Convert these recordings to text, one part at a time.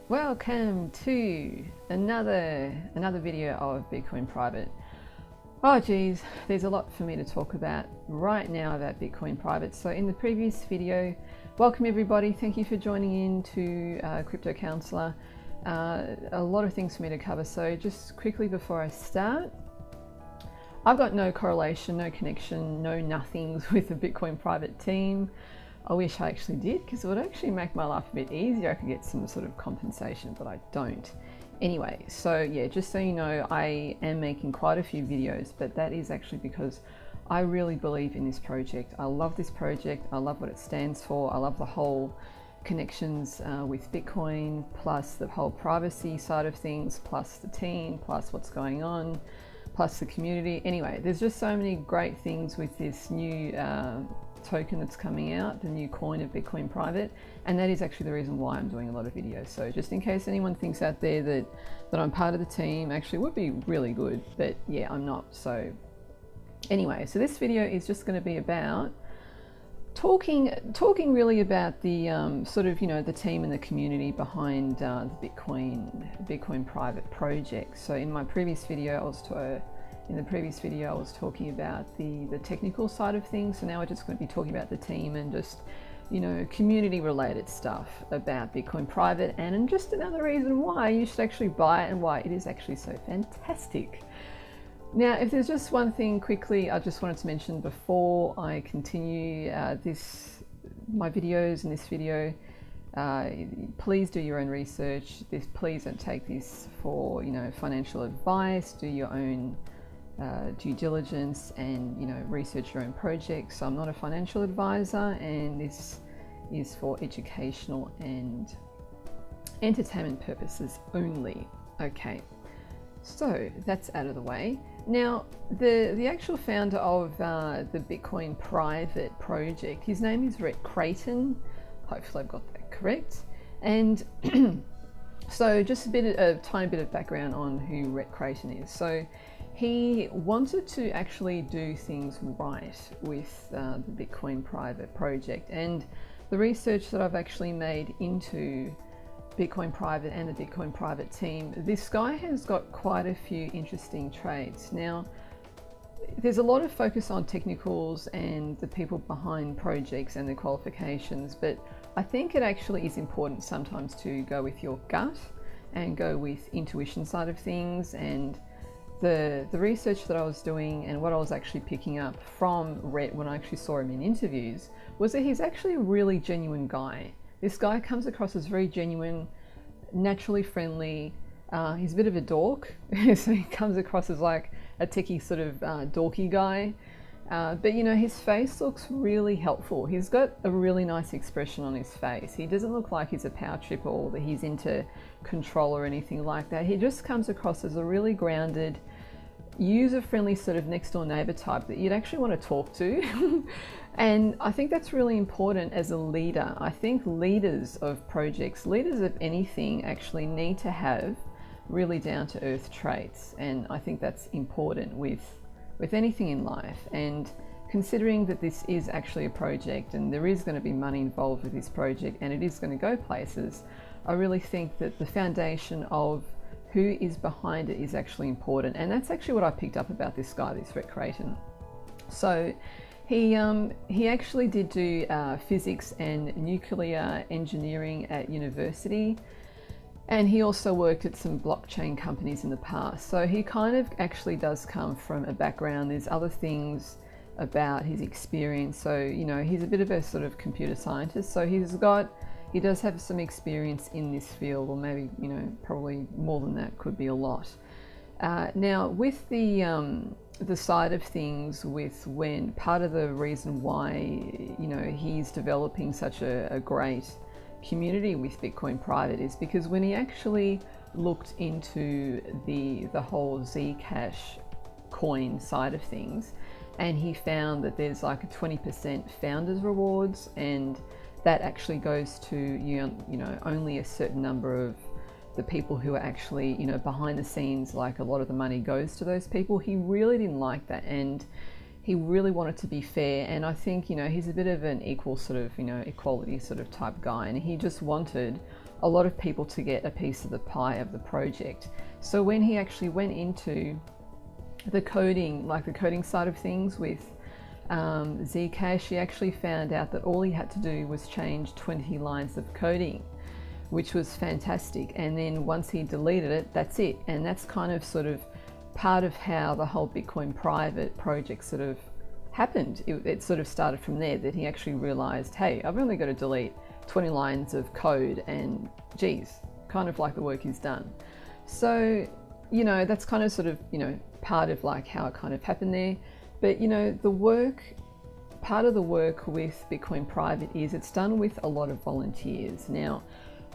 Welcome to another video of Bitcoin Private. Oh geez, there's a lot for me to talk about right now about Bitcoin Private. So in the previous video, welcome everybody. Thank you for joining in to Crypto Counselor. A lot of things for me to cover. So just quickly before I start, I've got no correlation, no connection, no nothings with the Bitcoin Private team. I wish I actually did, because it would actually make my life a bit easier. I could get some sort of compensation, but I don't. Anyway, so yeah, just so you know, I am making quite a few videos, but that is actually because I really believe in this project. I love this project. I love what it stands for. I love the whole connections with Bitcoin, plus the whole privacy side of things, plus the team, plus what's going on, plus the community. Anyway, there's just so many great things with this new token that's coming out, the new coin of Bitcoin Private, and that is actually the reason why I'm doing a lot of videos. So just in case anyone thinks out there that I'm part of the team, actually would be really good, but yeah, I'm not. So anyway, so this video is just going to be about talking really about the sort of, you know, the team and the community behind the Bitcoin Private project. So in my previous video, I was talking about the technical side of things. So now we're just going to be talking about the team and just, you know, community related stuff about Bitcoin Private, and just another reason why you should actually buy it and why it is actually so fantastic. Now, if there's just one thing quickly I just wanted to mention before I continue my videos in this video, please do your own research. Please don't take this for, you know, financial advice. Do your own due diligence and, you know, research your own projects. So I'm not a financial advisor, and this is for educational and entertainment purposes only. Okay, so that's out of the way. Now, the actual founder of the Bitcoin Private project, his name is Rhett Creighton. Hopefully I've got that correct. And so just a tiny bit of background on who Rhett Creighton is. So he wanted to actually do things right with the Bitcoin Private project, and the research that I've actually made into Bitcoin Private and the Bitcoin Private team, this guy has got quite a few interesting traits. Now, there's a lot of focus on technicals and the people behind projects and their qualifications, but I think it actually is important sometimes to go with your gut and go with intuition side of things. And the research that I was doing and what I was actually picking up from Rhett when I actually saw him in interviews was that he's actually a really genuine guy. This guy comes across as very genuine, naturally friendly. He's a bit of a dork, so he comes across as like a techie sort of dorky guy. But you know, his face looks really helpful. He's got a really nice expression on his face. He doesn't look like he's a power tripper or that he's into control or anything like that. He just comes across as a really grounded, user-friendly sort of next door neighbor type that you'd actually want to talk to. And I think that's really important as a leader. I think leaders of projects, leaders of anything, actually need to have really down-to-earth traits, and I think that's important with anything in life. And considering that this is actually a project and there is going to be money involved with this project and it is going to go places, I really think that the foundation of who is behind it is actually important. And that's actually what I picked up about this guy, this Rhett Creighton. So he actually did do physics and nuclear engineering at university, and he also worked at some blockchain companies in the past. So he kind of actually does come from a background. There's other things about his experience. So, you know, he's a bit of a sort of computer scientist. So he does have some experience in this field, or maybe, you know, probably more than that, could be a lot. Now, with the side of things, with when part of the reason why, you know, he's developing such a great community with Bitcoin Private is because when he actually looked into the whole Zcash coin side of things, and he found that there's like a 20% founders rewards, and that actually goes to, you know, only a certain number of the people who are actually, you know, behind the scenes, like a lot of the money goes to those people. He really didn't like that, and he really wanted to be fair. And I think, you know, he's a bit of an equal sort of, you know, equality sort of type guy, and he just wanted a lot of people to get a piece of the pie of the project. So when he actually went into the coding, like the coding side of things with Zcash, he actually found out that all he had to do was change 20 lines of coding, which was fantastic. And then once he deleted it, that's it. And that's kind of sort of part of how the whole Bitcoin private project sort of happened. It sort of started from there, that he actually realized, hey, I've only got to delete 20 lines of code and geez, kind of like the work is done. So, you know, that's kind of sort of, you know, part of like how it kind of happened there. But, you know, the work, part of the work with Bitcoin private is it's done with a lot of volunteers. Now,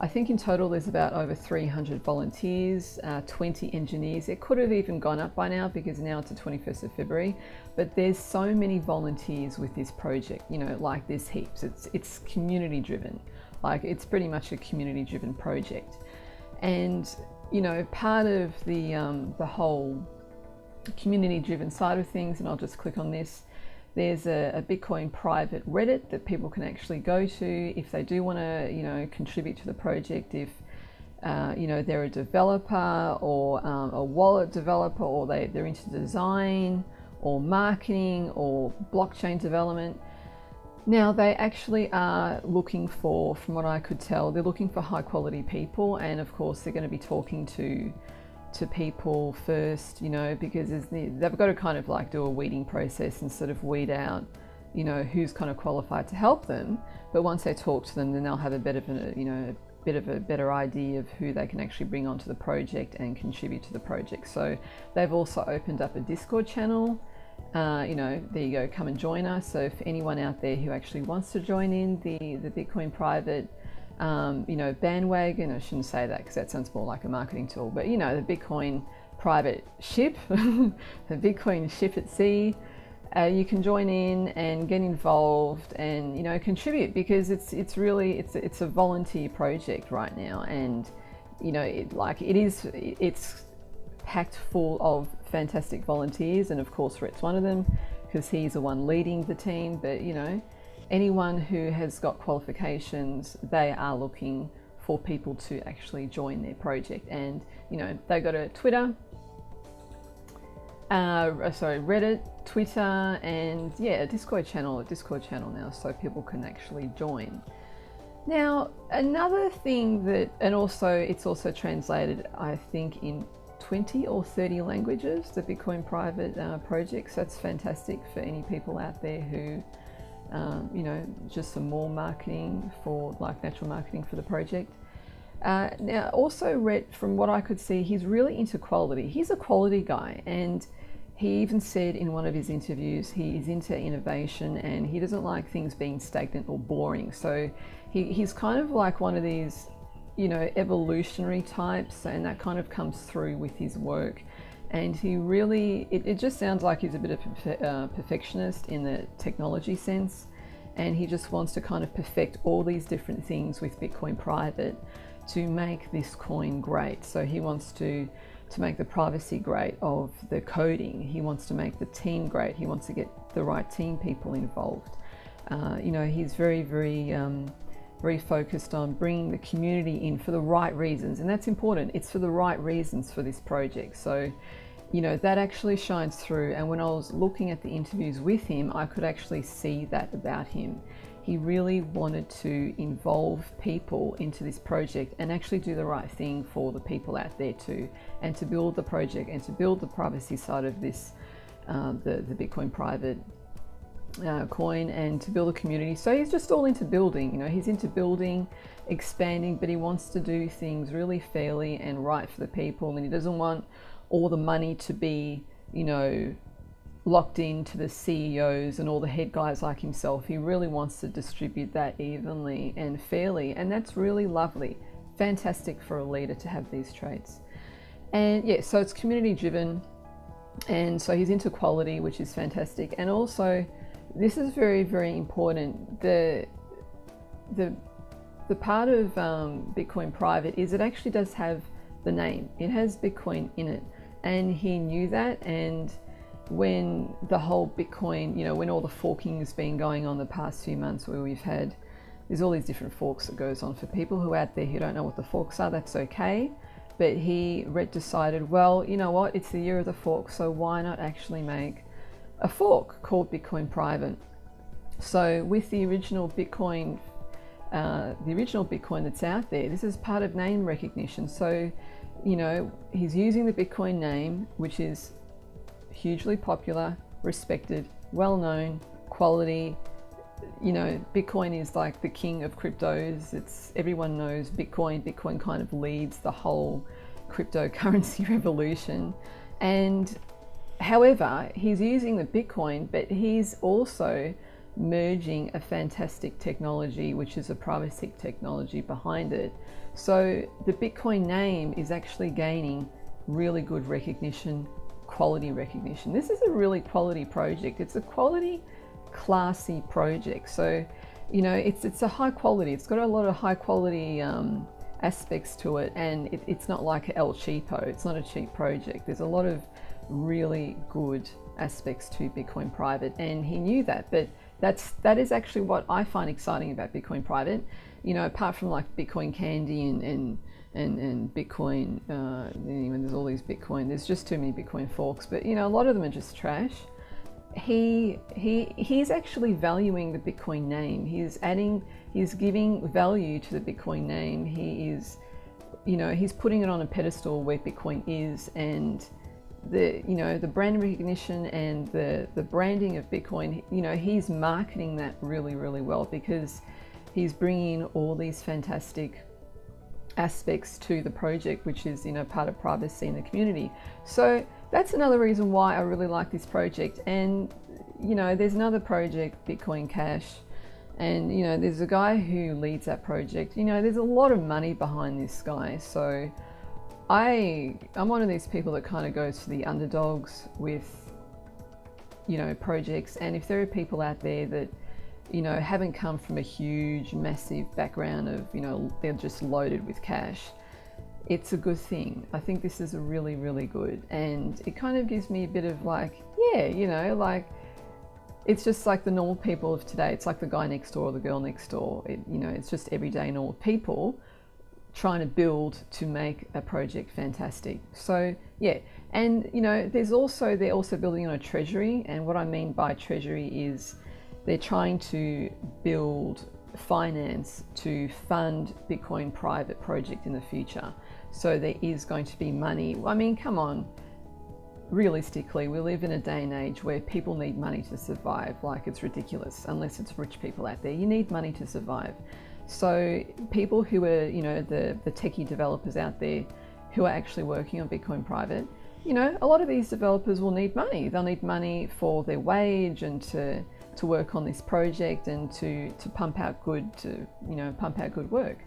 I think in total there's about over 300 volunteers, 20 engineers. It could have even gone up by now because now it's the 21st of February, but there's so many volunteers with this project, you know, like there's heaps. It's community driven, like it's pretty much a community driven project. And, you know, part of the whole community driven side of things, and I'll just click on this, there's a Bitcoin private Reddit that people can actually go to if they do want to, you know, contribute to the project. If, you know, they're a developer or a wallet developer, or they're into design or marketing or blockchain development. Now, they actually are looking for, from what I could tell, they're looking for high quality people. And of course, they're going to be talking to people first, you know, because they've got to kind of like do a weeding process and sort of weed out, you know, who's kind of qualified to help them. But once they talk to them, then they'll have a bit of a, you know, a bit of a better idea of who they can actually bring onto the project and contribute to the project. So they've also opened up a Discord channel. You know, there you go, come and join us. So if anyone out there who actually wants to join in the Bitcoin private you know, bandwagon, I shouldn't say that because that sounds more like a marketing tool, but you know, the Bitcoin private ship, the Bitcoin ship at sea, you can join in and get involved and, you know, contribute, because it's really, it's a volunteer project right now. And, you know, it's packed full of fantastic volunteers. And of course, Rhett's one of them because he's the one leading the team. But, you know, anyone who has got qualifications, they are looking for people to actually join their project. And, you know, they go to Twitter, Reddit, Twitter, and yeah, a Discord channel now, so people can actually join. Now, another thing that, and also it's also translated, I think, in 20 or 30 languages, the Bitcoin private projects. That's fantastic for any people out there who, you know, just some more marketing for, like, natural marketing for the project. Now, also Rhett, from what I could see, he's really into quality. He's a quality guy, and he even said in one of his interviews he's into innovation and he doesn't like things being stagnant or boring. So he's kind of like one of these, you know, evolutionary types, and that kind of comes through with his work. And he really, it just sounds like he's a bit of a perfectionist in the technology sense, and he just wants to kind of perfect all these different things with Bitcoin private to make this coin great. So he wants to make the privacy great of the coding. He wants to make the team great. He wants to get the right team people involved. You know, he's very, very, very focused on bringing the community in for the right reasons. And that's important. It's for the right reasons for this project. So, you know, that actually shines through. And when I was looking at the interviews with him, I could actually see that about him. He really wanted to involve people into this project and actually do the right thing for the people out there too, and to build the project and to build the privacy side of this, the Bitcoin private coin, and to build a community. So he's just all into building, you know, he's into building, expanding, but he wants to do things really fairly and right for the people, and he doesn't want all the money to be, you know, locked into the CEOs and all the head guys like himself. He really wants to distribute that evenly and fairly, and that's really lovely. Fantastic for a leader to have these traits. And yeah, so it's community driven, and so he's into quality, which is fantastic. And also, this is very, very important. The part of Bitcoin private is it actually does have the name. It has Bitcoin in it, and he knew that. And when the whole Bitcoin, you know, when all the forking has been going on the past few months, where we've had there's all these different forks that goes on. For people who are out there who don't know what the forks are, that's okay. But he decided, well, you know what, it's the year of the fork, so why not actually make a fork called Bitcoin Private? So with the original Bitcoin that's out there, this is part of name recognition. So, you know, he's using the Bitcoin name, which is hugely popular, respected, well-known, quality. You know, Bitcoin is like the king of cryptos. Everyone knows Bitcoin. Bitcoin kind of leads the whole cryptocurrency revolution. And however, he's using the Bitcoin, but he's also merging a fantastic technology, which is a privacy technology behind it. So the Bitcoin name is actually gaining really good recognition, quality recognition. This is a really quality project. It's a quality, classy project. So, you know, it's a high quality. It's got a lot of high quality aspects to it, and it's not like El Cheapo. It's not a cheap project. There's a lot of really good aspects to Bitcoin Private, and he knew that. But that is actually what I find exciting about Bitcoin Private. You know, apart from like Bitcoin Candy and Bitcoin, when there's all these Bitcoin, there's just too many Bitcoin forks. But you know, a lot of them are just trash. He's actually valuing the Bitcoin name. He's giving value to the Bitcoin name. He is, you know, he's putting it on a pedestal where Bitcoin is, and the brand recognition and the branding of Bitcoin, you know, he's marketing that really, really well, because he's bringing all these fantastic aspects to the project, which is, you know, part of privacy in the community. So that's another reason why I really like this project. And, you know, there's another project, Bitcoin Cash, and, you know, there's a guy who leads that project. You know, there's a lot of money behind this guy. So I'm one of these people that kind of goes for the underdogs with, you know, projects. And if there are people out there that, you know, haven't come from a huge, massive background of, you know, they're just loaded with cash, it's a good thing. I think this is a really, really good. And it kind of gives me a bit of like, yeah, you know, like, it's just like the normal people of today. It's like the guy next door or the girl next door. You know, it's just everyday normal people trying to build to make a project fantastic. So yeah, and you know, they're also building on a treasury, and what I mean by treasury is they're trying to build finance to fund Bitcoin Private project in the future. So there is going to be money. I mean, come on, realistically, we live in a day and age where people need money to survive. Like, it's ridiculous. Unless it's rich people out there, you need money to survive. So people who are, you know, the techie developers out there who are actually working on Bitcoin Private, you know, a lot of these developers will need money. They'll need money for their wage and to work on this project and to pump out good work.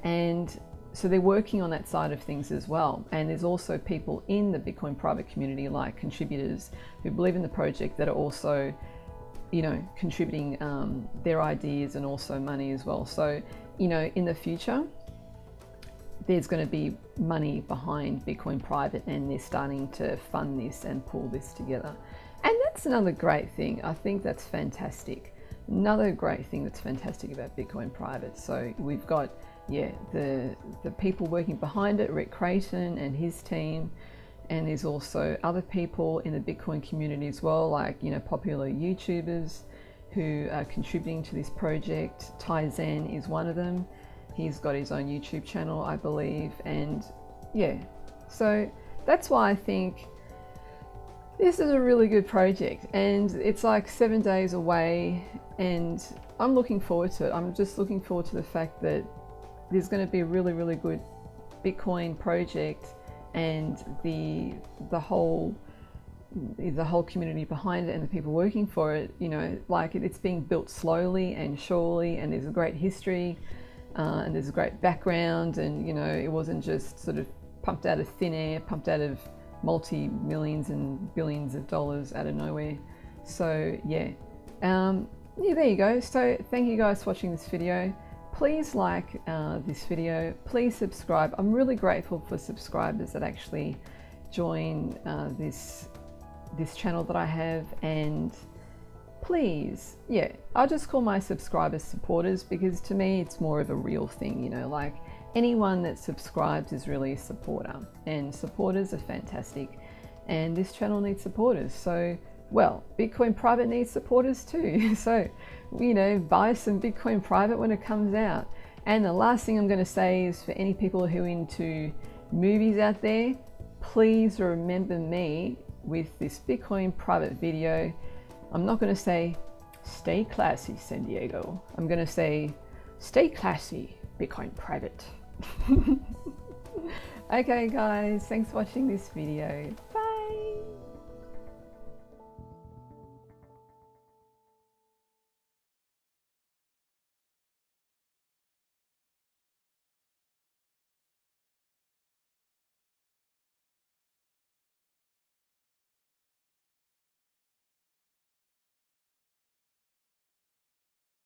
And so they're working on that side of things as well. And there's also people in the Bitcoin Private community, like contributors who believe in the project, that are also, you know, contributing their ideas and also money as well. So, you know, in the future, there's going to be money behind Bitcoin Private, and they're starting to fund this and pull this together. And that's another great thing. I think that's fantastic. Another great thing that's fantastic about Bitcoin Private. So we've got, yeah, the people working behind it, Rick Creighton and his team. And there's also other people in the Bitcoin community as well, like, you know, popular YouTubers who are contributing to this project. Zen is one of them. He's got his own YouTube channel, I believe. And yeah, so that's why I think this is a really good project. And it's like 7 days away, and I'm looking forward to it. I'm just looking forward to the fact that there's going to be a really, really good Bitcoin project, and the whole community behind it and the people working for it, you know, like it's being built slowly and surely, and there's a great history and there's a great background, and you know, it wasn't just sort of pumped out of thin air, pumped out of multi-millions and billions of dollars out of nowhere. So yeah, yeah, there you go. So thank you guys for watching this video. Please like this video, please subscribe. I'm really grateful for subscribers that actually join this channel that I have, and please, yeah, I'll just call my subscribers supporters, because to me it's more of a real thing, you know, like anyone that subscribes is really a supporter, and supporters are fantastic, and this channel needs supporters. So, well, Bitcoin Private needs supporters too. So, you know, buy some Bitcoin Private when it comes out. And the last thing I'm going to say is, for any people who are into movies out there, please remember me with this Bitcoin Private video. I'm not going to say stay classy San Diego. I'm going to say stay classy Bitcoin Private. Okay guys, thanks for watching this video.